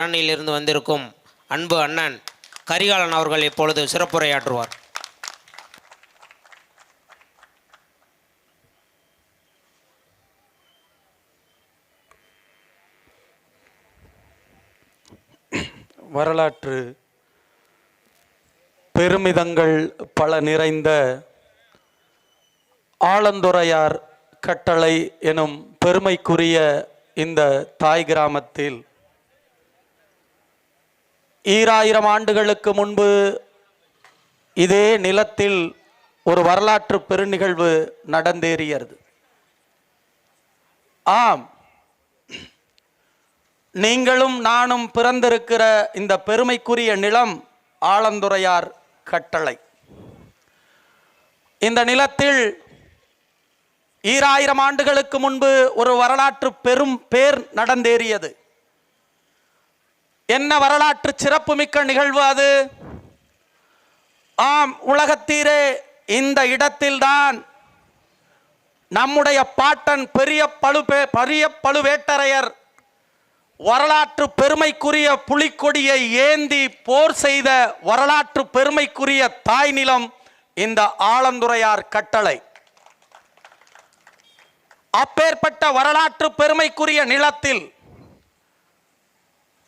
இருந்து வந்திருக்கும் அன்பு அண்ணன் கரிகாலன் அவர்கள் இப்பொழுது சிறப்புரையாற்றுவார். வரலாற்று பெருமிதங்கள் பல நிறைந்த ஆலந்துறையார் கட்டளை எனும் பெருமைக்குரிய இந்த தாய் கிராமத்தில் 2000 ஆண்டுகளுக்கு முன்பு இதே நிலத்தில் ஒரு வரலாற்று பெருநிகழ்வு நடந்தேறியது. ஆம், நீங்களும் நானும் பிறந்திருக்கிற இந்த பெருமைக்குரிய நிலம் ஆலந்துறையார் கட்டளை. இந்த நிலத்தில் 2000 ஆண்டுகளுக்கு முன்பு ஒரு வரலாற்று பெரும் பேர் நடந்தேறியது. என்ன வரலாற்று சிறப்புமிக்க நிகழ்வு அது? ஆம், உலகத்தீரே இந்த இடத்தில்தான் நம்முடைய பாட்டன் பெரிய பழுவேட்டரையர் வரலாற்று பெருமைக்குரிய புலிக்கொடியை ஏந்தி போர் செய்த வரலாற்று பெருமைக்குரிய தாய் நிலம் இந்த ஆலந்துறையார் கட்டளை. அப்பேற்பட்ட வரலாற்று பெருமைக்குரிய நிலத்தில்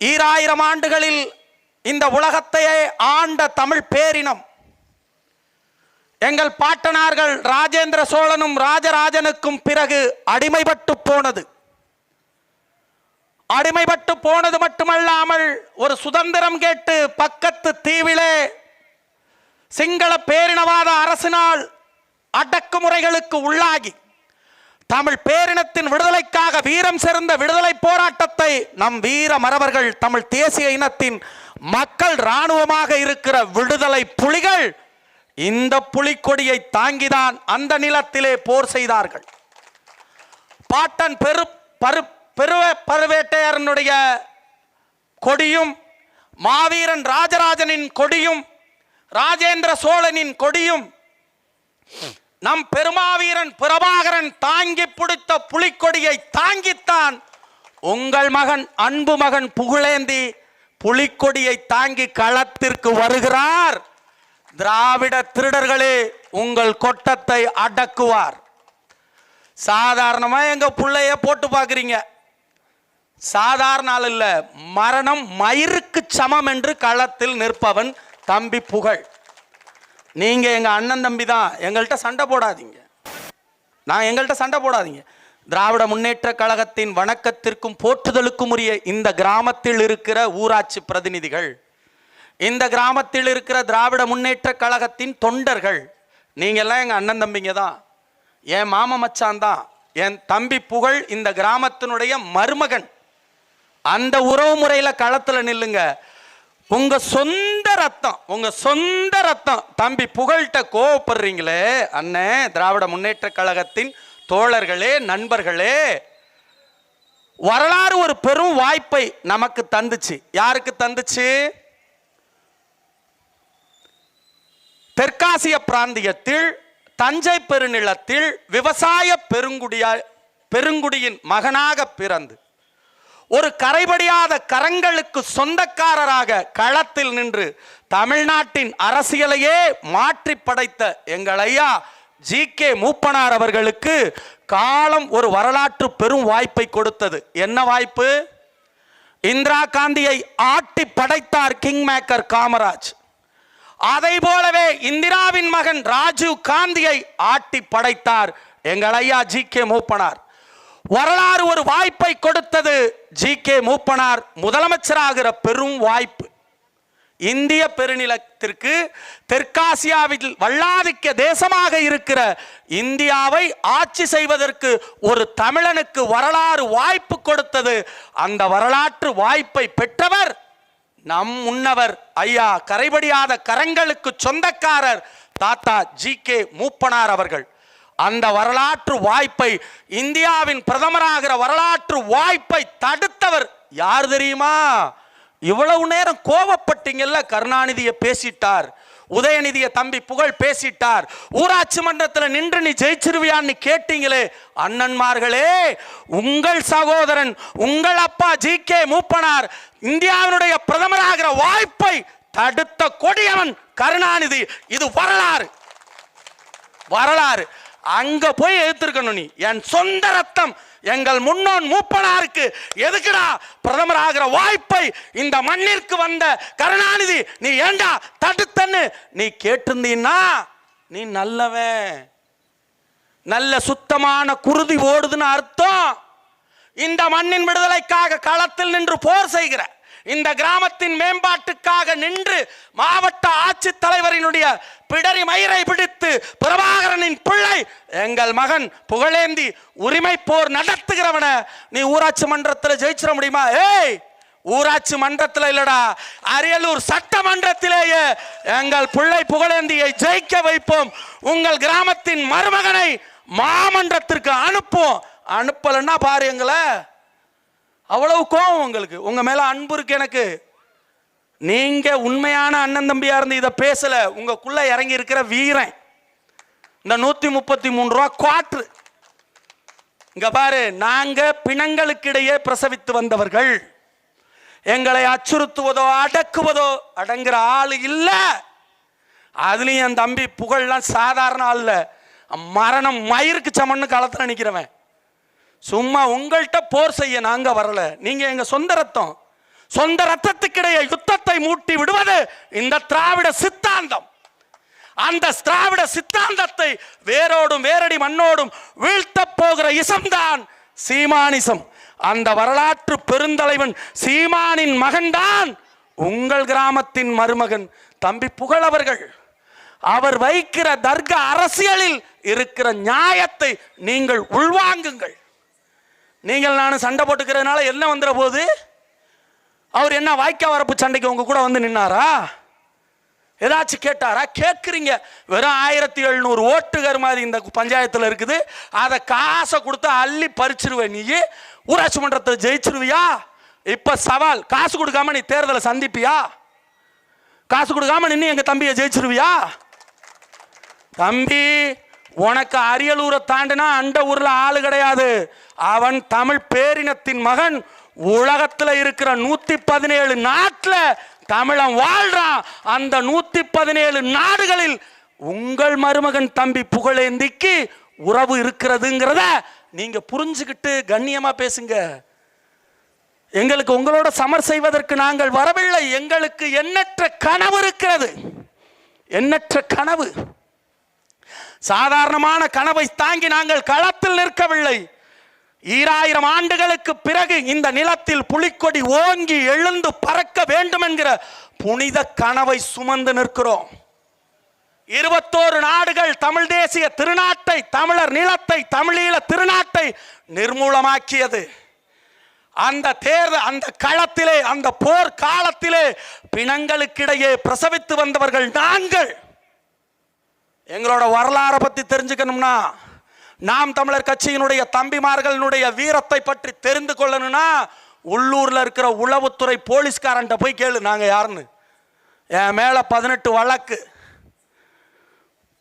2000 ஆண்டுகளில் இந்த உலகத்தையே ஆண்ட தமிழ் பேரினம் எங்கள் பாட்டனார்கள் ராஜேந்திர சோழனும் ராஜராஜனுக்கும் பிறகு அடிமைப்பட்டு போனது. அடிமைப்பட்டு போனது மட்டுமல்லாமல் ஒரு சுதந்திரம் கேட்டு பக்கத்து தீவிலே சிங்கள பேரினவாத அரசினால் அடக்குமுறைகளுக்கு உள்ளாகி தமிழ் பேரினத்தின் விடுதலைக்காக வீரம் சிறந்த விடுதலை போராட்டத்தை நம் வீர மறவர்கள் தமிழ் தேசிய இனத்தின் மக்கள் இராணுவமாக இருக்கிற விடுதலை புலிகள் இந்த புலிக்கொடியை தாங்கிதான் அந்த நிலத்திலே போர் செய்தார்கள். பாட்டன் பழுவேட்டையரனுடைய கொடியும் மாவீரன் ராஜராஜனின் கொடியும் ராஜேந்திர சோழனின் கொடியும் நம் பெருமாவீரன் பிரபாகரன் தாங்கி பிடித்த புலிக்கொடியை தாங்கித்தான் உங்கள் மகன் அன்பு மகன் புகழேந்தி புலிக்கொடியை தாங்கி களத்திற்கு வருகிறார். திராவிட திருடர்களே, உங்கள் கொட்டத்தை அடக்குவார். சாதாரணமா எங்க புள்ளைய போட்டு பார்க்குறீங்க. சாதாரண ஆள் இல்ல, மரணம் மயிருக்கு சமம் என்று களத்தில் நிற்பவன் தம்பி புகழ். நீங்க எங்க அண்ணன் தம்பி தான், எங்கள்கிட்ட சண்டை போடாதீங்க. எங்கள்கிட்ட சண்டை போடாதீங்க. திராவிட முன்னேற்ற கழகத்தின் வணக்கத்திற்கும் போற்றுதலுக்கும் உரிய இந்த கிராமத்தில் இருக்கிற ஊராட்சி பிரதிநிதிகள், இந்த கிராமத்தில் இருக்கிற திராவிட முன்னேற்ற கழகத்தின் தொண்டர்கள், நீங்க எல்லாம் எங்க அண்ணன் தம்பிங்க தான், என் மாமா மச்சான் தான். என் தம்பி புகழ் இந்த கிராமத்தினுடைய மருமகன். அந்த உறவு முறையில களத்துல நில்லுங்க. உங்க சொந்த ரத்தம் தம்பி புகழ்கிட்ட கோவப்படுறீங்களே அண்ணன், திராவிட முன்னேற்ற கழகத்தின் தோழர்களே, நண்பர்களே, வரலாறு ஒரு பெரும் வாய்ப்பை நமக்கு தந்துச்சு. யாருக்கு தந்துச்சு? தெற்காசிய பிராந்தியத்தில் தஞ்சை பெருநிலத்தில் விவசாய பெருங்குடியின் மகனாக பிறந்து ஒரு கரைபடியாத கரங்களுக்கு சொந்தக்காரராக களத்தில் நின்று தமிழ்நாட்டின் அரசியலையே மாற்றி படைத்த எங்கள் ஐயா ஜி.கே. மூப்பனார் அவர்களுக்கு காலம் ஒரு வரலாற்று பெரும் வாய்ப்பை கொடுத்தது. என்ன வாய்ப்பு? இந்திரா காந்தியை ஆட்டி படைத்தார் கிங் மேக்கர் காமராஜ். அதை போலவே இந்திராவின் மகன் ராஜீவ் காந்தியை ஆட்டி படைத்தார் எங்கள் ஐயா ஜி.கே. மூப்பனார். வரலாறு ஒரு வாய்ப்பை கொடுத்தது. ஜி.கே. மூப்பனார் முதலமைச்சராகிற பெரும் வாய்ப்பு. இந்திய பெருநிலத்திற்கு தெற்காசியாவில் வல்லாதிக்க தேசமாக இருக்கிற இந்தியாவை ஆட்சி செய்வதற்கு ஒரு தமிழனுக்கு வரலாறு வாய்ப்பு கொடுத்தது. அந்த வரலாற்று வாய்ப்பை பெற்றவர் நம் முன்னவர் ஐயா கரைபடியாத கரங்களுக்கு சொந்தக்காரர் தாத்தா ஜி.கே. மூப்பனார் அவர்கள். அந்த வரலாற்று வாய்ப்பை, இந்தியாவின் பிரதமராகிற வரலாற்று வாய்ப்பை தடுத்தவர் யார் தெரியுமா? இவ்வளவு நேரம் கோபப்பட்டீங்கல்ல, கருணாநிதியை பேசிட்டார், உதயநிதிய தம்பி புகழ் பேசிட்டார். ஊராட்சி மன்றத்தில் நின்று நீ ஜெயிச்சிருவியான்னு கேட்டீங்களே அண்ணன்மார்களே, உங்கள் சகோதரன் உங்கள் அப்பா ஜி.கே. மூப்பனார் இந்தியாவினுடைய பிரதமராகிற வாய்ப்பை தடுத்த கொடியவன் கருணாநிதி. இது வரலாறு, வரலாறு. அங்க போய் எதிர்த்திருக்கணும் நீ. என் சொந்த ரத்தம் எங்கள் முன்னோன் மூப்பனாருக்கு எதுக்குடா பிரதமர் ஆகிற வாய்ப்பை இந்த மண்ணிற்கு வந்த கருணாநிதி நீ ஏண்டா தடுத்தன்னு நீ கேட்டிருந்தீன்னா நீ நல்லவன், நல்ல சுத்தமான குருதி ஓடுதுன்னு அர்த்தம். இந்த மண்ணின் விடுதலைக்காக களத்தில் நின்று போர் செய்கிற, இந்த கிராமத்தின் மேம்பாட்டுக்காக நின்று மாவட்ட ஆட்சித்தலைவரினுடைய பிடரி மயிரை பிடித்து பிரபாகரனின் பிள்ளை எங்கள் மகன் புகழேந்தி உரிமை போர் நடத்துகிறவன நீ ஊராட்சி மன்றத்தில் ஜெயிச்சிட முடியுமா? ஏய், ஊராட்சி மன்றத்தில் இல்லடா, அரியலூர் சட்டமன்றத்திலேயே எங்கள் பிள்ளை புகழேந்தியை ஜெயிக்க வைப்போம். உங்கள் கிராமத்தின் மருமகனை மாமன்றத்திற்கு அனுப்புவோம். அனுப்பலன்னா பாருங்களே, அவ்வளவு கோபம் உங்களுக்கு. உங்க மேல அன்பு இருக்கு எனக்கு. நீங்க உண்மையான அண்ணன் தம்பியா இருந்து இதை பேசல. உங்களுக்குள்ள இறங்கி இருக்கிற வீரன் இந்த 133 ரூபா குவாட்ரு. இங்க பாரு, நாங்க பிணங்களுக்கிடையே பிரசவித்து வந்தவர்கள். எங்களை அச்சுறுத்துவதோ அடக்குவதோ அடங்குற ஆளு இல்ல. அதுலயும் என் தம்பி புகழ்லாம் சாதாரண ஆள் இல்ல. மரணம் மயிருக்கு சமன்னு களத்துல நிக்கிறவன். சும்மா உங்கள்கிட்ட போர் செய்ய நாங்க வரல. நீங்க எங்க சொந்த ரத்தம். சொந்த ரத்தத்துக்கிடையே யுத்தத்தை மூட்டி விடுவது இந்த திராவிட சித்தாந்தம். அந்த திராவிட சித்தாந்தத்தை வேரோடும் வேரடி மண்ணோடும் வீழ்த்த போகிற இசம்தான் சீமானிசம். அந்த வரலாற்று பெருந்தலைவன் சீமானின் மகன்தான் உங்கள் கிராமத்தின் மருமகன் தம்பி புகழவர்கள். அவர் வைக்கிற தர்க்க அரசியலில் இருக்கிற நியாயத்தை நீங்கள் உள்வாங்குங்கள். நீங்கள் நானும் சண்டை போட்டுக்கிறதுனால என்ன வந்துட போகுது? அவர் என்ன வாய்க்கா வரப்பு சண்டைக்கு உங்க கூட வந்து நின்னாரா? ஏதாச்சும் கேட்டாரா? கேட்குறீங்க. வெறும் 1700 ஓட்டுகர் மாதிரி இந்த பஞ்சாயத்தில் இருக்குது. அதை காசை கொடுத்து அள்ளி பறிச்சிருவேன். நீ ஊராட்சி மன்றத்தை ஜெயிச்சிருவியா? இப்ப சவால், காசு கொடுக்காம நீ தேர்தலை சந்திப்பியா? காசு கொடுக்காம நின்று எங்க தம்பியை ஜெயிச்சிருவியா? தம்பி, உனக்கு அரியலூரை தாண்டினா அண்ட ஊர்ல ஆளு கிடையாது. அவன் தமிழ் பேரினத்தின் மகன். உலகத்தில் இருக்கிற 117 நாட்டுல தமிழன் வாழ்றான். அந்த 117 நாடுகளில் உங்கள் மருமகன் தம்பி புகழேந்திக்கு உறவு இருக்கிறதுங்கிறத நீங்க புரிஞ்சுக்கிட்டு கண்ணியமா பேசுங்க. எங்களுக்கு உங்களோட சமர் செய்வதற்கு நாங்கள் வரவில்லை. எங்களுக்கு எண்ணற்ற கனவு இருக்கிறது, எண்ணற்ற கனவு. சாதாரணமான கனவை தாங்கி நாங்கள் களத்தில் நிற்கவில்லை. 2000 ஆண்டுகளுக்கு பிறகு இந்த நிலத்தில் புலிக்கொடி ஓங்கி எழுந்து பறக்க வேண்டும் என்கிற புனித கனவை சுமந்து நிற்கிறோம். 21 நாடுகள் தமிழ் தேசிய திருநாட்டை, தமிழர் நிலத்தை, தமிழீழ திருநாட்டை நிர்மூலமாக்கியது. அந்த தேர்தல், அந்த களத்திலே, அந்த போர் காலத்திலே பிணங்களுக்கிடையே பிரசவித்து வந்தவர்கள் நாங்கள். எங்களோட வரலாறை பத்தி தெரிஞ்சுக்கணும்னா, நாம் தமிழர் கட்சியினுடைய தம்பிமார்களுடைய வீரத்தை பற்றி தெரிந்து கொள்ளணும்னா உள்ளூர்ல இருக்கிற உளவுத்துறை போலீஸ்காரன்ட்ட போய் கேளு நாங்க யாருன்னு. என் மேல 18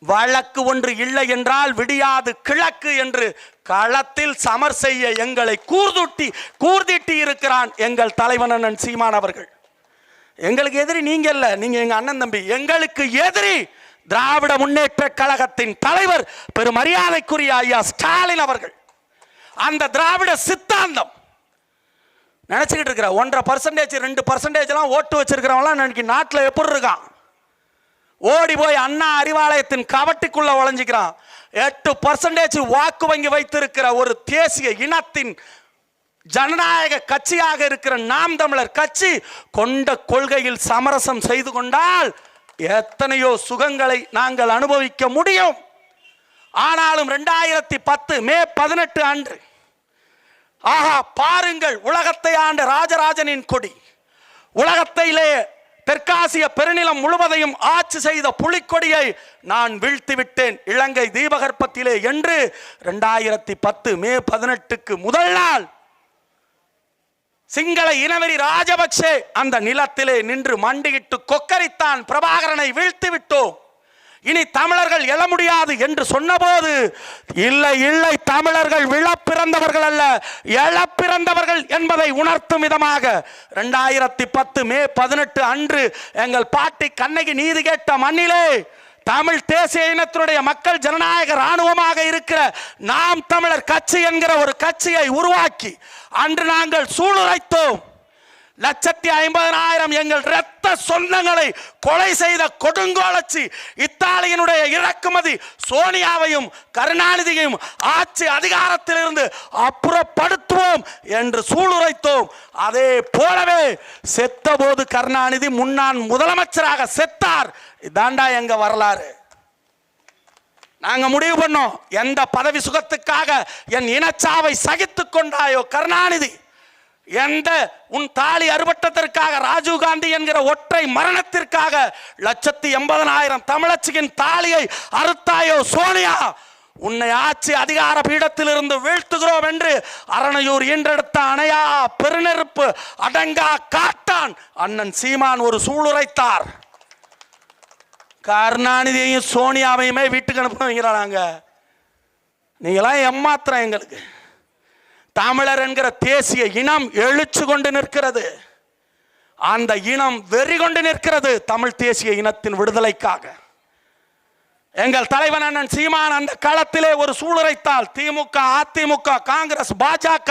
வழக்கு ஒன்று இல்லை என்றால் விடியாது கிழக்கு என்று களத்தில் சமர் செய்ய எங்களை கூர்திட்டி இருக்கிறான் எங்கள் தலைவன் அண்ணன் சீமான் அவர்கள். எங்களுக்கு எதிரி நீங்க இல்ல, நீங்க எங்க அண்ணன் தம்பி. எங்களுக்கு எதிரி திராவிட முன்னேற்ற கழகத்தின் தலைவர் பெரும் மரியாதைக்குரிய ஐயா ஸ்டாலின் அவர்கள். அந்த திராவிட சித்தாந்தம் நினைச்சுக்கிட்டு இருக்கிற 1.5% 2% ஓட்டு வச்சிருக்கிறவங்களாம் இன்னைக்கு நாட்டில் எப்படி இருக்கான்? ஓடி போய் அண்ணா அறிவாலயத்தின் கவட்டிக்குள்ள ஒளிஞ்சிக்கிறான். 8% வாக்கு வங்கி வைத்திருக்கிற ஒரு தேசிய இனத்தின் ஜனநாயக கட்சியாக இருக்கிற நாம் தமிழர் கட்சி கொண்ட கொள்கையில் சமரசம் செய்து கொண்டால் எத்தனையோ சுகங்களை நாங்கள் அனுபவிக்க முடியும். ஆனாலும் 2010 மே 18 அன்று, ஆஹா பாருங்கள், உலகத்தை ஆண்ட ராஜராஜனின் கொடி, உலகத்திலே தெற்காசிய பெருநிலம் முழுவதையும் ஆட்சி செய்த புலிக்கொடியை நான் வீழ்த்தி விட்டேன் இலங்கை தீபகற்பத்திலே என்று 2010 மே 18க்கு முதல் நாள் சிங்கள இனவெறி ராஜபக்சே அந்த நிலத்திலே நின்று மண்டியிட்டு கொக்கரித்தான். பிரபாகரனை வீழ்த்தி விட்டோம், இனி தமிழர்கள் எழ முடியாது என்று சொன்னபோது, இல்லை இல்லை, தமிழர்கள் விழப்பிறந்தவர்கள் அல்ல, எழப்பிறந்தவர்கள் என்பதை உணர்த்தும் விதமாக 2010 மே 18 அன்று எங்கள் பாட்டி கண்ணகி நீதி கேட்ட மண்ணிலே தமிழ் தேசிய இனத்தினுடைய மக்கள் ஜனநாயக இராணுவமாக இருக்கிற நாம் தமிழர் கட்சி என்கிற ஒரு கட்சியை உருவாக்கி அன்று நாங்கள் சூளுரைத்தோம். 150,000 எங்கள் இரத்த சொந்தங்களை கொலை செய்த கொடுங்கோலச்சி இத்தாலியினுடைய இறக்குமதி சோனியாவையும் கருணாநிதியையும் ஆட்சி அதிகாரத்திலிருந்து அப்புறப்படுத்துவோம் என்று சூளுரைத்தோம். அதே போலவே செத்த போது கருணாநிதி முன்னாள் முதலமைச்சராக செத்தார். இதாண்டா எங்க வரலாறு. நாங்க முடிவு பண்ணோம், எந்த பதவி சுகத்துக்காக என் இனச்சாவை சகித்துக் கொண்டாயோ கருணாநிதி, எந்த உன் தாலி அறுபட்டதற்காக ராஜீவ்காந்தி என்கிற ஒற்றை மரணத்திற்காக 180,000 தமிழச்சியின் தாலியை அறுத்தாயோ சோனியா, உன்னை ஆட்சி அதிகார பீடத்திலிருந்து வீழ்த்துகிறோம் என்று அரணையூர் ஈன்றெடுத்த அணையா பெருநெருப்பு அடங்கா காட்டான் அண்ணன் சீமான் ஒரு சூளுரைத்தார். கருணாநிதியையும் சோனியாவையுமே வீட்டுக்கு அனுப்புகிறாங்க. நீங்களாம் ஏமாத்திரம். எங்களுக்கு தமிழர் என்கிற தேசிய இனம் எழுச்சு கொண்டு நிற்கிறது. அந்த இனம் வெறி கொண்டு நிற்கிறது தமிழ் தேசிய இனத்தின் விடுதலைக்காக. எங்கள் தலைவன் அண்ணன் சீமான் அந்த களத்திலே ஒரு சூளுரைத்தால் திமுக, அதிமுக, காங்கிரஸ், பாஜக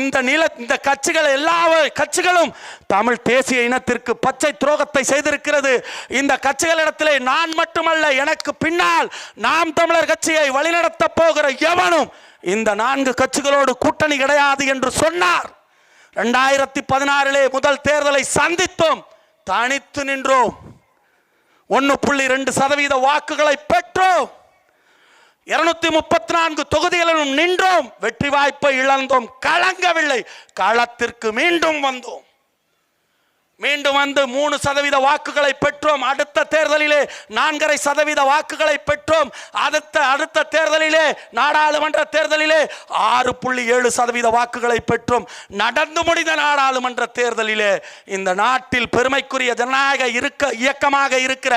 இந்த கட்சிகள் எல்லா கட்சிகளும் தமிழ் தேசிய இனத்திற்கு பச்சை துரோகத்தை செய்திருக்கிறது. இந்த கட்சிகளிடத்திலே நான் மட்டுமல்ல, எனக்கு பின்னால் நாம் தமிழர் கட்சியை வழிநடத்த போகிற எவனும் இந்த 4 கட்சிகளோடு கூட்டணி கிடையாது என்று சொன்னார். 2016 முதல் தேர்தலை சந்தித்தோம், தனித்து நின்றோம், 1.2% வாக்குகளை பெற்றோம், 234 தொகுதிகளிலும் நின்றோம், வெற்றி வாய்ப்பை இழந்தோம், கலங்கவில்லை, களத்திற்கு மீண்டும் வந்தோம். மீண்டும் வந்து 3% வாக்குகளை பெற்றோம். அடுத்த தேர்தலிலே 4.5% வாக்குகளை பெற்றோம். அடுத்த தேர்தலிலே நாடாளுமன்ற தேர்தலிலே 6.7% வாக்குகளை பெற்றோம். நடந்து முடிந்த நாடாளுமன்ற தேர்தலிலே இந்த நாட்டில் பெருமைக்குரிய ஜனநாயக இயக்கமாக இருக்கிற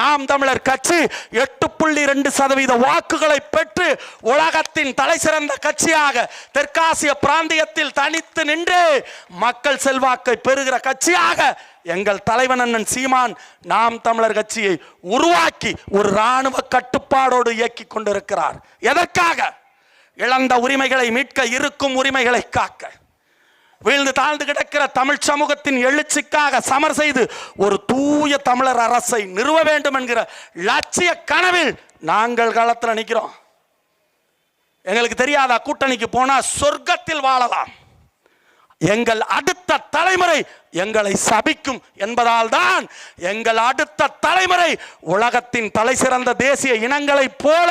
நாம் தமிழர் கட்சி 8.2% வாக்குகளை பெற்று உலகத்தின் தலை சிறந்த கட்சியாக தெற்காசிய பிராந்தியத்தில் தனித்து நின்று மக்கள் செல்வாக்கை பெறுகிற கட்சியாக எங்கள் தலைவன் அண்ணன் சீமான் நாம் தமிழர் கட்சியை உருவாக்கி ஒரு இராணுவ கட்டுப்பாடோடு இயக்கி கொண்டிருக்கிறார். எதற்காக? இழந்த உரிமைகளை மீட்க, இருக்கும் உரிமைகளை காக்க, வீழ்ந்து தாழ்ந்து கிடக்கிற தமிழ் சமூகத்தின் எழுச்சிக்காக சமர் செய்து ஒரு தூய தமிழர் அரசை நிறுவ வேண்டும் என்கிற லட்சிய கனவில் நாங்கள் களத்தில் நிற்கிறோம். எங்களுக்கு தெரியாதா, கூட்டணிக்கு போனா சொர்க்கத்தில் வாழலாம், எங்கள் அடுத்த தலைமுறை எங்களை சபிக்கும் என்பதால் தான் எங்கள் அடுத்த தலைமுறை உலகத்தின் தலை சிறந்த தேசிய இனங்களைப் போல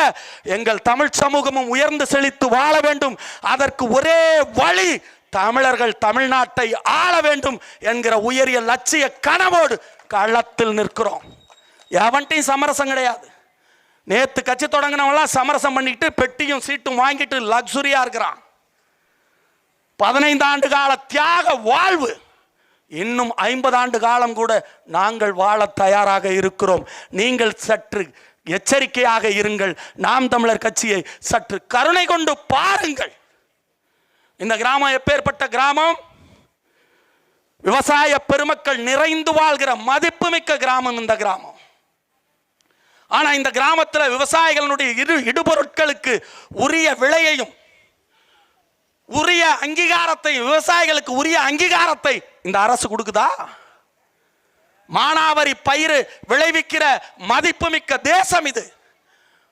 எங்கள் தமிழ் சமூகமும் உயர்ந்து செழித்து வாழ வேண்டும். அதற்கு ஒரே வழி தமிழர்கள் தமிழ்நாட்டை ஆள வேண்டும் என்கிற உயரிய லட்சிய கனவோடு களத்தில் நிற்கிறோம். எவன்ட்டையும் சமரசம் கிடையாது. நேத்து கட்சி தொடங்கினவெல்லாம் சமரசம் பண்ணிட்டு பெட்டியும் சீட்டும் வாங்கிட்டு லக்ஸுரியா இருக்கிறான். 15 ஆண்டு கால தியாக வாழ்வு, இன்னும் 50 ஆண்டு காலம் கூட நாங்கள் வாழ தயாராக இருக்கிறோம். நீங்கள் சற்று எச்சரிக்கையாக இருங்கள். நாம் தமிழர் கட்சியை சற்று கருணை கொண்டு பாருங்கள். இந்த கிராமம் எப்பேற்பட்ட கிராமம்? விவசாய பெருமக்கள் நிறைந்து வாழ்கிற மதிப்புமிக்க கிராமம் இந்த கிராமம். ஆனா இந்த கிராமத்தில் விவசாயிகளுடைய இடுபொருட்களுக்கு உரிய விலையையும் உரிய அங்கீகாரத்தை, விவசாயிகளுக்கு உரிய அங்கீகாரத்தை இந்த அரசு கொடுக்குதா? மானாவாரி பயிர் விளைவிக்கிற மதிப்புமிக்க தேசம் இது.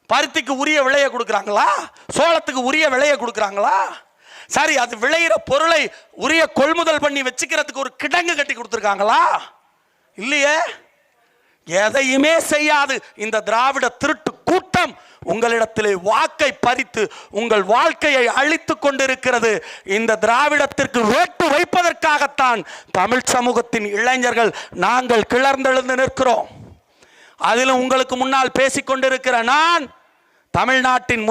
பருத்திக்கு உரிய விலையை கொடுக்குறாங்களா? சோளத்துக்கு உரிய விலையை கொடுக்குறாங்களா? சரி, அது விளையிற பொருளை உரிய கொள்முதல் பண்ணி வச்சுக்கிறதுக்கு ஒரு கிடங்கு கட்டி கொடுத்துருக்காங்களா? இல்லையே. எதையுமே செய்யாது இந்த திராவிட திருட்டு கூட்டம் உங்களிடத்திலே வாக்கை பறித்து உங்கள் வாழ்க்கையை அழித்துக் கொண்டிருக்கிறது. இந்த திராவிடத்திற்கு வேட்டு வைப்பதற்காகத்தான் தமிழ் சமூகத்தின் இளைஞர்கள் நாங்கள் கிளர்ந்தெழுந்து நிற்கிறோம். அதிலும் உங்களுக்கு முன்னால் பேசிக்கொண்டிருக்கிற நான் தமிழ்நாட்டின்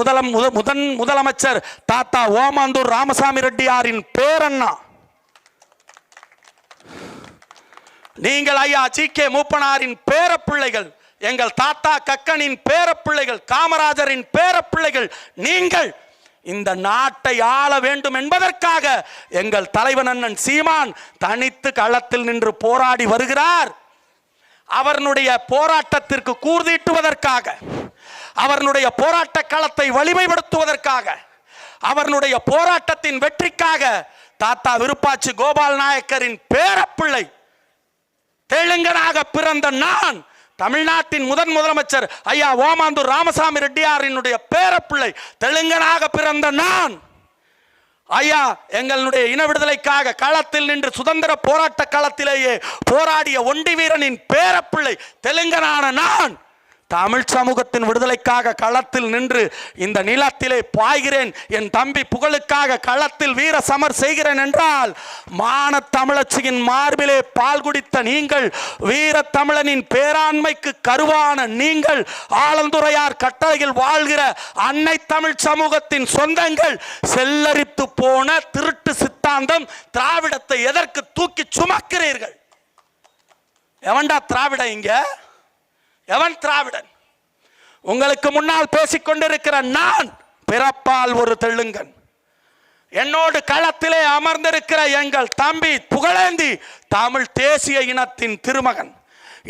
முதலமைச்சர் தாத்தா ஓமாந்தூர் ராமசாமி ரெட்டியாரின் பேரண்ணா. நீங்கள் ஐயா ஜி.கே. மூப்பனாரின் பேரப்பிள்ளைகள், எங்கள் தாத்தா கக்கனின் பேரப்பிள்ளைகள், காமராஜரின் பேரப்பிள்ளைகள். நீங்கள் இந்த நாட்டை ஆள வேண்டும் என்பதற்காக எங்கள் தலைவன் அண்ணன் சீமான் தனித்து களத்தில் நின்று போராடி வருகிறார். அவருடைய போராட்டத்திற்கு கூர்தீட்டுவதற்காக, அவருடைய போராட்ட களத்தை வலிமைப்படுத்துவதற்காக, அவருடைய போராட்டத்தின் வெற்றிக்காக தாத்தா விருப்பாச்சி கோபால் நாயக்கரின் பேரப்பிள்ளை, தெலுங்கனாக பிறந்த நான், தமிழ்நாட்டின் முதலமைச்சர் ஐயா ஓமாந்தூர் ராமசாமி ரெட்டியாரினுடைய பேரப்பிள்ளை, தெலுங்கனாக பிறந்த நான், ஐயா எங்களுடைய இன விடுதலைக்காக களத்தில் நின்று சுதந்திர போராட்ட களத்திலேயே போராடிய ஒண்டி வீரனின் பேரப்பிள்ளை, தெலுங்கனான நான் தமிழ் சமூகத்தின் விடுதலைக்காக களத்தில் நின்று இந்த நிலத்திலே பாய்கிறேன், என் தம்பி புகழுக்காக களத்தில் வீர சமர் செய்கிறேன் என்றால், மான தமிழச்சியின் மார்பிலே பால் குடித்த நீங்கள், வீர தமிழனின் பேராண்மைக்கு கருவான நீங்கள், ஆலந்துறையார் கட்டளையில் வாழ்கிற அன்னை தமிழ் சமூகத்தின் சொந்தங்கள், செல்லரித்து போன திருட்டு சித்தாந்தம் திராவிடத்தை எதற்கு தூக்கி சுமக்கிறீர்கள்? எவன்டா திராவிட இங்க? எவன் திராவிடன்? உங்களுக்கு முன்னால் பேசிக் கொண்டிருக்கிற நான் பிறப்பால் ஒரு தெலுங்கன். என்னோடு களத்திலே அமர்ந்திருக்கிற எங்கள் தம்பி புகழேந்தி தமிழ் தேசிய இனத்தின் திருமகன்.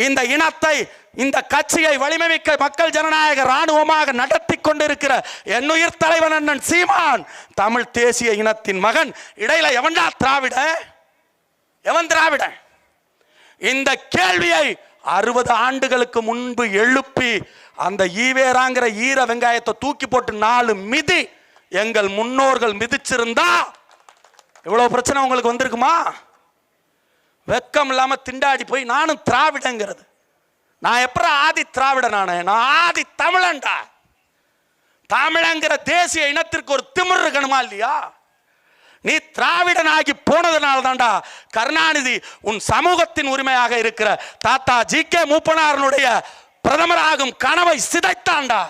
இந்த இனத்தை, இந்த கட்சியை வலிமைமிக்க மக்கள் ஜனநாயக ராணுவமாக நடத்தி கொண்டிருக்கிற என்னுயிர் தலைவன் அண்ணன் சீமான் தமிழ் தேசிய இனத்தின் மகன். இடையில எவன்டா திராவிட? எவன் திராவிட? இந்த கேள்வியை 60 ஆண்டுகளுக்கு முன்பு எழுப்பி அந்த ஈவேராங்கிற ஈர வெங்காயத்தை தூக்கி போட்டு 4 மிதி எங்கள் முன்னோர்கள் மிதிச்சிருந்தா இவ்வளவு பிரச்சனை உங்களுக்கு வந்திருக்குமா? வெக்கம் இல்லாம திண்டாடி போய் நானும் திராவிடங்கிறது. நான் எப்ப ஆதி திராவிட? நான் ஆதி தமிழன்டா. தமிழங்கிற தேசிய இனத்திற்கு ஒரு திமிர் இருக்கணுமா இல்லையா? நீ திராவிடனாகி போனதுனால தான்டா கருணாநிதி உன் சமூகத்தின் உரிமையாக இருக்கிற தாத்தா ஜி.கே. மூப்பனாருடைய பிரதமராகும் கனவை சிதைத்தான்டா.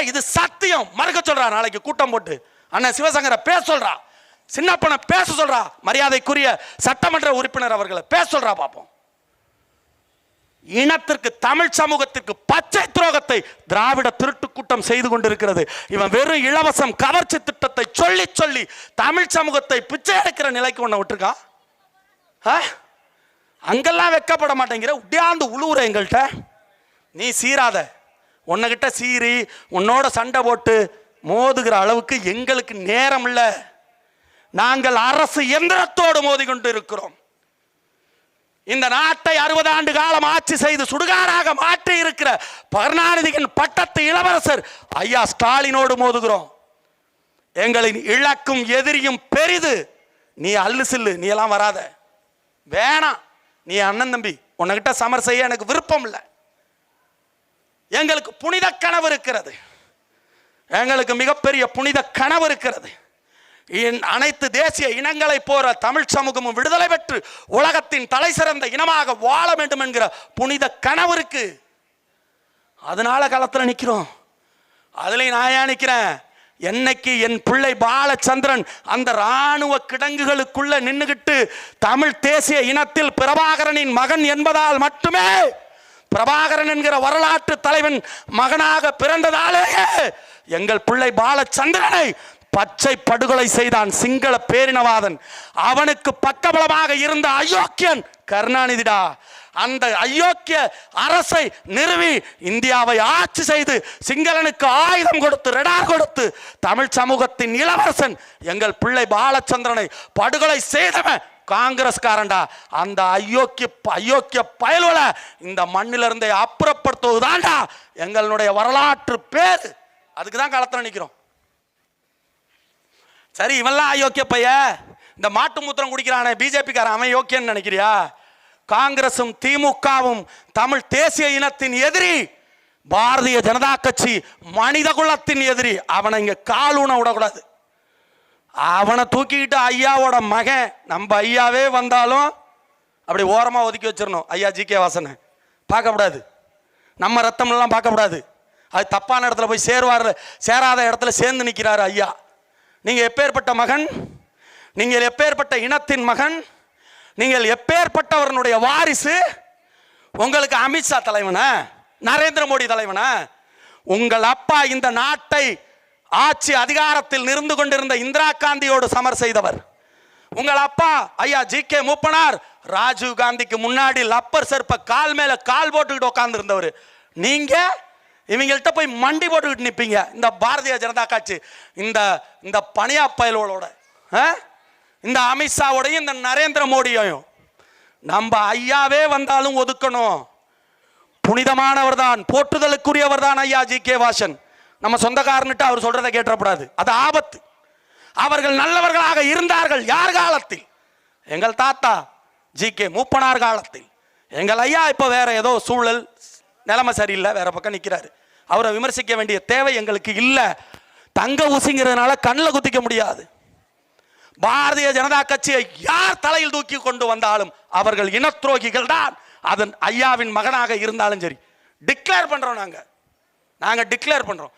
இது சத்தியம். மறுக்க சொல்றா. நாளைக்கு கூட்டம் போட்டு அண்ணன் சிவசங்கர பேச சொல்றா, சின்னப்பனை பேச சொல்றா, மரியாதைக்குரிய சட்டமன்ற உறுப்பினர் அவர்களை பேச சொல்றா. பார்ப்போம். இனத்திற்கு, தமிழ் சமூகத்திற்கு பச்சை துரோகத்தை திராவிட திருட்டு கூட்டம் செய்து கொண்டிருக்கிறது. இவன் வெறும் இலவசம் கவர்ச்சி திட்டத்தை சொல்லி சொல்லி தமிழ் சமூகத்தை பிச்சை எடுக்கிற நிலைக்கு ஒண்ண விட்டுருக்கான். அங்கெல்லாம் வெக்கப்பட மாட்டேங்கிற, உடையாந்து உழுவுற எங்கள்கிட்ட. நீ சீராத. உன்னகிட்ட சீறி உன்னோட சண்டை போட்டு மோதுகிற அளவுக்கு எங்களுக்கு நேரம் இல்லை. நாங்கள் அரசு எந்திரத்தோடு மோதி கொண்டு இருக்கிறோம். இந்த நாட்டை 60 ஆண்டு காலம் ஆட்சி செய்து சுடுகாடாக மாற்றி இருக்கிற கருணாநிதியின் பட்டத்து இளவரசர் ஐயா ஸ்டாலினோடு மோதுகிறோம். எங்களின் இலக்கும் எதிரியும் பெரிது. நீ அல்லு சில்லு, நீ எல்லாம் வராத, வேணாம். நீ அண்ணன் தம்பி, உன்கிட்ட சமர் செய்ய எனக்கு விருப்பம் இல்லை. எங்களுக்கு புனித கனவு இருக்கிறது. எங்களுக்கு மிகப்பெரிய புனித கனவு இருக்கிறது. அனைத்து தேசிய இனங்களை போற தமிழ் சமூகமும் விடுதலை பெற்று உலகத்தின் தலை சிறந்த இனமாக வாழ வேண்டும் என்கிற புனித கனவு இருக்கு. அதனால களத்துல நிக்கிறோம். அதுல நான் நிக்கிறேன். என்னைக்கு என் பிள்ளை பாலச்சந்திரன் அந்த ராணுவ கிடங்குகளுக்குள்ள நின்னுகிட்டு தமிழ் தேசிய இனத்தில் பிரபாகரனின் மகன் என்பதால் மட்டுமே, பிரபாகரன் என்கிற வரலாற்று தலைவன் மகனாக பிறந்ததாலேயே எங்கள் பிள்ளை பாலச்சந்திரனை பச்சை படுகொலை செய்தான் சிங்கள பேரினவாதன். அவனுக்கு பக்கபலமாக இருந்த அயோக்கியன் கருணாநிதிடா. அந்த அயோக்கிய அரசை நிறுவி இந்தியாவை ஆட்சி செய்து சிங்களனுக்கு ஆயுதம் கொடுத்து ரெடார் கொடுத்து தமிழ் சமூகத்தின் இளவரசன் எங்கள் பிள்ளை பாலச்சந்திரனை படுகொலை செய்தவன் காங்கிரஸ்காரன்டா. அந்த அயோக்கிய பயலுல இந்த மண்ணிலிருந்தே அப்புறப்படுத்துவதுதான்டா எங்களுடைய வரலாற்று பேர். அதுக்கு தான் களத்தில் நிற்கிறோம். சரி, இவெல்லாம் அயோக்கிய பைய, இந்த மாட்டு மூத்திரம் குடிக்கிறானே பிஜேபிக்காரன், அவன் யோக்கியன்னு நினைக்கிறியா? காங்கிரசும் திமுகவும் தமிழ் தேசிய இனத்தின் எதிரி. பாரதிய ஜனதா கட்சி மனித குலத்தின் எதிரி. அவனை இங்க காலூன விடக்கூடாது. அவனை தூக்கிக்கிட்டு ஐயாவோட மகன், நம்ம ஐயாவே வந்தாலும் அப்படி ஓரமா ஒதுக்கி வச்சிடணும். ஐயா ஜி.கே. வாசனை பார்க்கக்கூடாது. நம்ம ரத்தம் எல்லாம் பார்க்கக்கூடாது. அது தப்பான இடத்துல போய் சேராத இடத்துல சேர்ந்து நிற்கிறாரு ஐயா. நீங்க எப்பேற்பட்ட மகன்? நீங்கள் எப்பேற்பட்ட இனத்தின் மகன்? நீங்கள் எப்பேற்பட்டவர்களுடைய வாரிசு? உங்களுக்கு அமித்ஷா தலைவனா, நரேந்திர மோடி தலைவனா? உங்கள் அப்பா இந்த நாட்டை ஆட்சி அதிகாரத்தில் இருந்து கொண்டிருந்த இந்திரா காந்தியோடு சமர் செய்தவர். உங்கள் அப்பா ஐயா ஜி.கே. மூப்பனார் ராஜீவ் காந்திக்கு முன்னாடி லப்பர் செருப்ப கால் மேல கால் போட்டுக்கிட்டு உட்கார்ந்து இருந்தவர். நீங்க இவங்கள்ட்ட போய் மண்டி போட்டுக்கிட்டு நிற்பீங்க. இந்த பாரதிய ஜனதா கட்சி இந்த பனியா பயலோட, இந்த அமித்ஷாவோடையும் இந்த நரேந்திர மோடியையும் நம்ம ஐயாவே வந்தாலும் ஒதுக்கணும். புனிதமானவர் தான், போற்றுதலுக்குரியவர் தான் ஐயா ஜி.கே. வாசன். நம்ம சொந்தக்காரன்ட்டு அவர் சொல்றதை கேட்டக்கூடாது, அது ஆபத்து. அவர்கள் நல்லவர்களாக இருந்தார்கள். யார் காலத்தில்? எங்கள் தாத்தா ஜி.கே. மூப்பனார் காலத்தில். எங்கள் ஐயா இப்போ வேற ஏதோ சூழல் நிலைமை சரியில்லை, வேற பக்கம் நிற்கிறாரு. அவரை விமர்சிக்க வேண்டிய தேவை எங்களுக்கு இல்லை. தங்க ஊசிங்கிறதுனால கண்ணில் குத்திக்க முடியாது. பாரதிய ஜனதா கட்சியை யார் தலையில் தூக்கி கொண்டு வந்தாலும் அவர்கள் இன துரோகிகள் தான். அதன் ஐயாவின் மகனாக இருந்தாலும் சரி. டிக்ளேர் பண்றோம், நாங்க டிக்ளேர் பண்றோம்.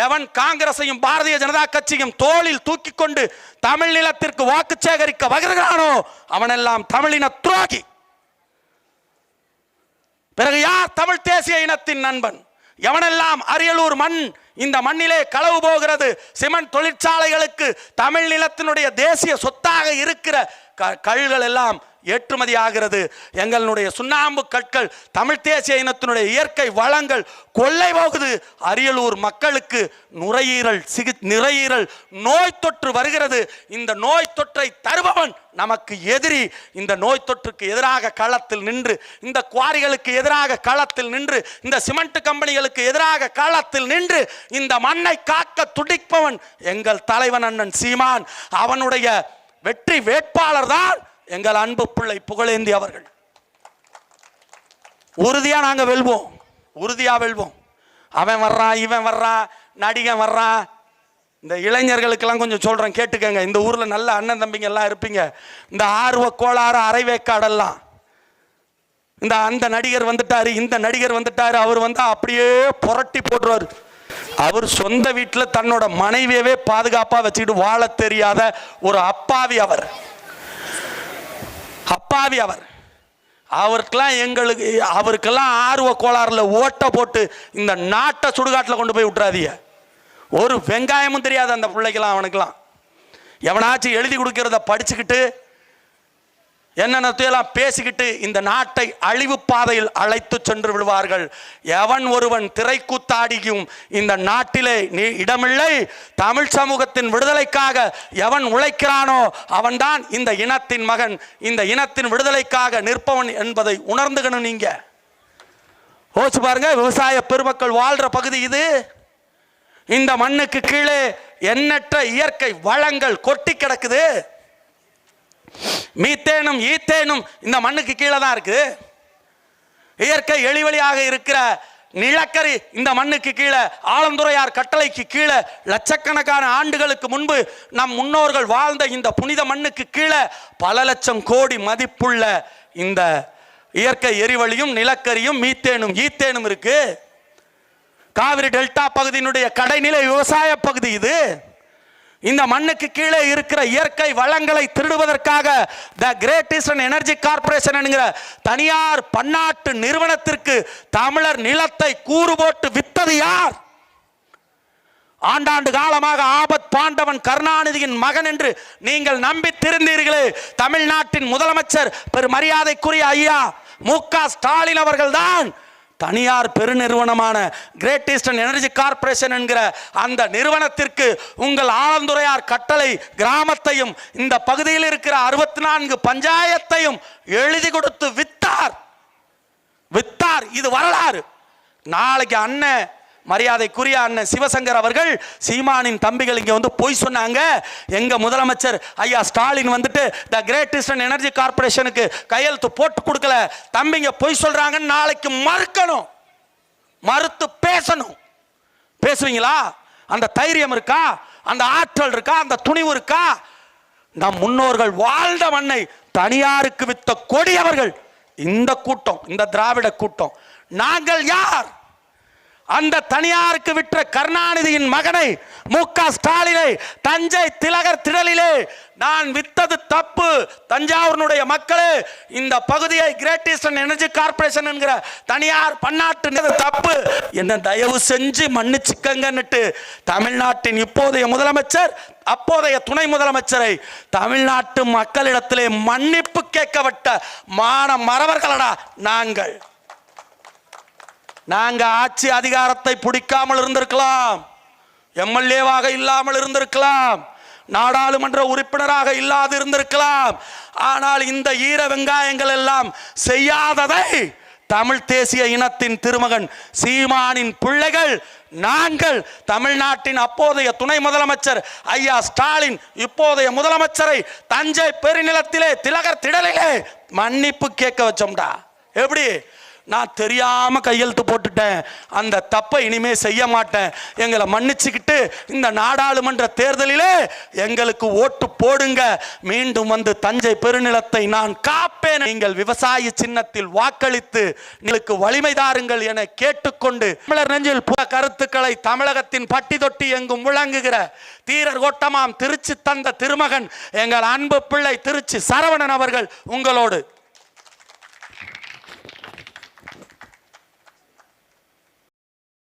எவன் காங்கிரஸையும் பாரதிய ஜனதா கட்சியும் தோளில் தூக்கி கொண்டு தமிழ் நிலத்திற்கு வாக்கு சேகரிக்க வருகிறானோ அவனெல்லாம் தமிழின துரோகி. பிறகு யார் தமிழ் தேசிய இனத்தின் நண்பன்? எவனெல்லாம் அரியலூர் மண், இந்த மண்ணிலே களவு போகிறது, சிமெண்ட் தொழிற்சாலைகளுக்கு தமிழ் நிலத்தினுடைய தேசிய சொத்தாக இருக்கிற கல்கள் எல்லாம் ஏற்றுமதி ஆகிறது. எங்களுடைய சுண்ணாம்பு கற்கள், தமிழ் தேசிய இனத்தினுடைய இயற்கை வளங்கள் கொள்ளை போகுது. அரியலூர் மக்களுக்கு நுரையீரல் நோய் தொற்று வருகிறது. இந்த நோய் தொற்றை தருபவன் நமக்கு எதிரி. இந்த நோய் தொற்றுக்கு எதிராக களத்தில் நின்று, இந்த குவாரிகளுக்கு எதிராக களத்தில் நின்று, இந்த சிமெண்ட் கம்பெனிகளுக்கு எதிராக களத்தில் நின்று இந்த மண்ணை காக்க துடிப்பவன் எங்கள் தலைவன் அண்ணன் சீமான். அவனுடைய வெற்றி வேட்பாளர் தான் எங்கள் அன்பு பிள்ளை புகழேந்தி அவர்கள். உறுதியா நாங்க வெல்வோம், உறுதியா வெல்வோம். அவன் வர்றான், இவன் வர்றான், நடிகன் வர்றான். இந்த இளைஞர்களுக்கெல்லாம் கொஞ்சம் சொல்றேன், கேட்டுக்கங்க. இந்த ஊர்ல நல்ல அண்ணன் தம்பிங்க எல்லாம் இருப்பீங்க. இந்த ஆர்வ கோளாறு அரைவேக்காடெல்லாம் அந்த நடிகர் வந்துட்டாரு, இந்த நடிகர் வந்துட்டாரு, அவர் வந்தா அப்படியே புரட்டி போட்டுருவாரு. அவர் சொந்த வீட்டில் தன்னோட மனைவியவே பாதுகாப்பா வச்சுக்கிட்டு வாழ தெரியாத ஒரு அப்பாவி அவர். அவருக்கெல்லாம் ஆர்வ கோளாறுல ஓட்ட போட்டு இந்த நாட்டை சுடுகாட்டில் கொண்டு போய் விட்டுறாதீங்க. ஒரு வெங்காயமும் தெரியாது அந்த பிள்ளைக்கெல்லாம். அவனுக்கெல்லாம் எவனாச்சும் எழுதி கொடுக்கிறத படிச்சுக்கிட்டு என்னென்னத்தையெல்லாம் பேசிக்கிட்டு இந்த நாட்டை அழிவு பாதையில் அழைத்து சென்று விடுவார்கள். எவன் ஒருவன் திரைக்கூத்தாடியும் இந்த நாட்டிலே இடமில்லை. தமிழ் சமூகத்தின் விடுதலைக்காக எவன் உழைக்கிறானோ அவன்தான் இந்த இனத்தின் மகன், இந்த இனத்தின் விடுதலைக்காக நிற்பவன் என்பதை உணர்ந்துக்கணும். நீங்க யோசிச்சு பாருங்க, விவசாய பெருமக்கள் வாழ்ற பகுதி இது. இந்த மண்ணுக்கு கீழே எண்ணற்ற இயற்கை வளங்கள் கொட்டி கிடக்குது. மீத்தேனும் ஈத்தேனும் இந்த மண்ணுக்கு கீழே தான் இருக்கு. இயற்கை எளிவழியாக இருக்கிற நிலக்கரி இந்த மண்ணுக்கு கீழே, ஆலந்துறையார் கட்டளைக்கு கீழே லட்சக்கணக்கான ஆண்டுகளுக்கு முன்பு நம் முன்னோர்கள் வாழ்ந்த இந்த புனித மண்ணுக்கு கீழே பல லட்சம் கோடி மதிப்புள்ள இந்த இயற்கை எரிவளியும் நிலக்கரியும் மீத்தேனும் ஈத்தேனும் இருக்கு. காவிரி டெல்டா பகுதியினுடைய கடைநிலை விவசாய பகுதி இது. இந்த மண்ணுக்கு கீழே இருக்கிற இயற்கை வளங்களை திருடுவதற்காக the Great Eastern Energy Corporation என்கிற தனியார் பன்னாட்டு நிறுவனத்திற்கு தமிழர் நிலத்தை கூறு போட்டு வித்தது யார்? ஆண்டாண்டு காலமாக ஆபத் பாண்டவன் கருணாநிதியின் மகன் என்று நீங்கள் நம்பி திருந்தீர்களே. தமிழ்நாட்டின் முதலமைச்சர் பெருமரியாதைக்குரிய ஐயா மு.க. ஸ்டாலின் அவர்கள் தான் தனியார் பெருநிறுவனமான கிரேட் ஈஸ்டர்ன் எனர்ஜி கார்பரேஷன் என்கிற அந்த நிறுவனத்திற்கு உங்கள் ஆலந்துறையார் கட்டளை கிராமத்தையும் இந்த பகுதியில் இருக்கிற 64 பஞ்சாயத்தையும் எழுதி கொடுத்து வித்தார். இது வரலாறு. நாளைக்கு அண்ணன் மரியாதைக்குரிய அண்ணன் சிவசங்கர் அவர்கள், சீமானின் தம்பிகள் இங்க வந்து போய் சொன்னாங்க, எங்க முதலமைச்சர் ஐயா ஸ்டாலின் வந்துட்டு த கிரேட் ஈஸ்டர்ன் எனர்ஜி கார்பரேஷனுக்கு கையெழுத்து போட்டு கொடுக்கல, தம்பிங்க போய் சொல்றாங்கன்னு நாளைக்கு மறுக்கணும், மறுத்து பேசணும். பேசுவீங்களா? அந்த தைரியம் இருக்கா? அந்த ஆற்றல் இருக்கா? அந்த துணிவு இருக்கா? நம் முன்னோர்கள் வாழ்ந்த மண்ணை தனியாருக்கு வித்த கொடியவர்கள் இந்த கூட்டம், இந்த திராவிட கூட்டம். நாங்கள் யார்? அந்த தனியாருக்கு விற்ற கருணாநிதியின் மகனை மு.க. ஸ்டாலினை தஞ்சை திலகர் திடலிலே நான் வித்தது தப்பு. தஞ்சாவூரினுடைய மக்களே, இந்த பகுதியை கிரேட் ஈஸ்டர்ன் எனர்ஜி கார்பரேஷன் என்கிற தனியார் பன்னாட்டு தப்பு, என்ன தயவு செஞ்சு மன்னிச்சுக்கங்கன்னுட்டு தமிழ்நாட்டின் இப்போதைய முதலமைச்சர் அப்போதைய துணை முதலமைச்சரை தமிழ்நாட்டு மக்களிடத்திலே மன்னிப்பு கேட்கப்பட்ட மான மறவர்களடா நாங்கள். நாங்க ஆட்சி அதிகாரத்தை பிடிக்காமல் இருந்திருக்கலாம், எம்எல்ஏவாக இல்லாமல் இருந்திருக்கலாம், நாடாளுமன்ற உறுப்பினராக இல்லாது இருந்திருக்கலாம். ஆனால் இந்த ஈர வெங்காயங்கள் எல்லாம் செய்யாததை தமிழ் தேசிய இனத்தின் திருமகன் சீமானின் பிள்ளைகள் நாங்கள் தமிழ்நாட்டின் அப்போதைய துணை முதலமைச்சர் ஐயா ஸ்டாலின் இப்போதைய முதலமைச்சரை தஞ்சை பெருநிலத்திலே திலகர் திடலிலே மன்னிப்பு கேட்க வச்சோம்டா. எப்படி? நான் தெரியாம கையெழுத்து போட்டுட்டேன், அந்த தப்பை இனிமே செய்ய மாட்டேன், எங்களை மன்னிச்சுக்கிட்டு இந்த நாடாளுமன்ற தேர்தலிலே எங்களுக்கு ஓட்டு போடுங்க, மீண்டும் வந்து தஞ்சை பெருநிலத்தை நான் காப்பேன், நீங்கள் விவசாய சின்னத்தில் வாக்களித்து எங்களுக்கு வலிமை தாருங்கள் என கேட்டுக்கொண்டு தமிழர் நெஞ்சில் புற கருத்துக்களை தமிழகத்தின் பட்டி தொட்டி எங்கும் முழங்குகிற தீரர் கோட்டமாம் திருச்சி தந்த திருமகன் எங்கள் அன்பு பிள்ளை திருச்சி சரவணன் அவர்கள் உங்களோடு.